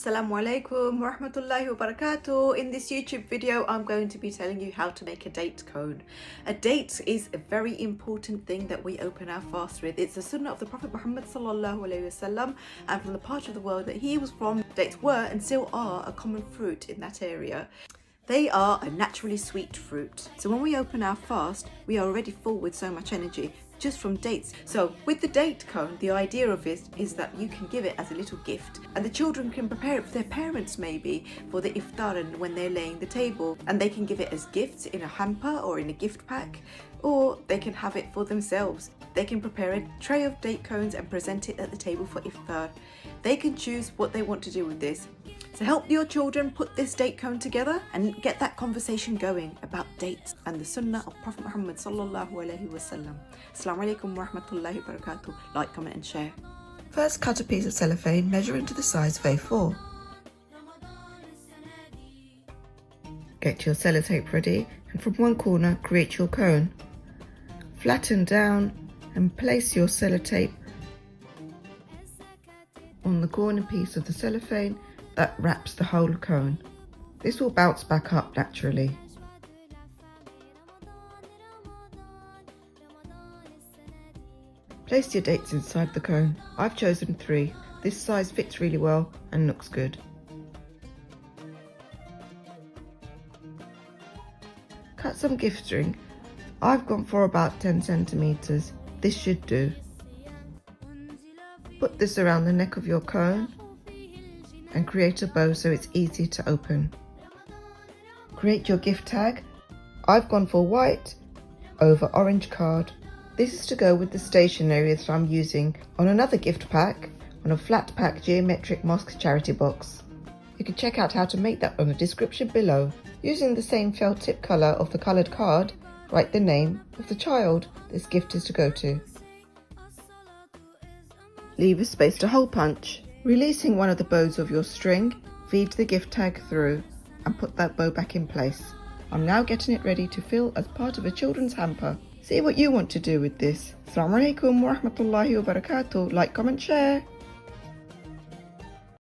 Assalamu alaikum wa rahmatullahi wa barakatuh. In this YouTube video, I'm going to be telling you how to make a date cone. A date is a very important thing that we open our fast with. It's the sunnah of the Prophet Muhammed sallallahu alaihi wasallam, and from the part of the world that he was from, dates were and still are a common fruit in that area. They are a naturally sweet fruit. So when we open our fast, we are already full with so much energy just from dates. So with the date cone, the idea of it is that you can give it as a little gift, and the children can prepare it for their parents, maybe for the iftar and when they're laying the table, and they can give it as gifts in a hamper or in a gift pack, or they can have it for themselves. They can prepare a tray of date cones and present it at the table for iftar. They can choose what they want to do with this. So help your children put this date cone together and get that conversation going about dates and the sunnah of Prophet Muhammad sallallahu alaihi wasallam. Assalamu alaikum wa rahmatullahi wa barakatuh. Like, comment and share. First, cut a piece of cellophane measuring to the size of A4. Get your sellotape ready, and from one corner create your cone. Flatten down and place your sellotape on the corner piece of the cellophane that wraps the whole cone. This will bounce back up naturally. Place your dates inside the cone. I've chosen 3. This size fits really well and looks good. Cut some gift string. I've gone for about 10 centimeters. This should do. Put this around the neck of your cone and create a bow so it's easy to open. Create your gift tag. I've gone for white over orange card. This is to go with the stationery that I'm using on another gift pack on a flat pack geometric mosque charity box. You can check out how to make that on the description below. Using the same felt tip colour of the coloured card, write the name of the child this gift is to go to. Leave a space to hole punch. Releasing one of the bows of your string, feed the gift tag through and put that bow back in place. I'm now getting it ready to fill as part of a children's hamper. See what you want to do with this. Assalamu alaikum wa rahmatullahi wa barakatuh. Like, comment, share.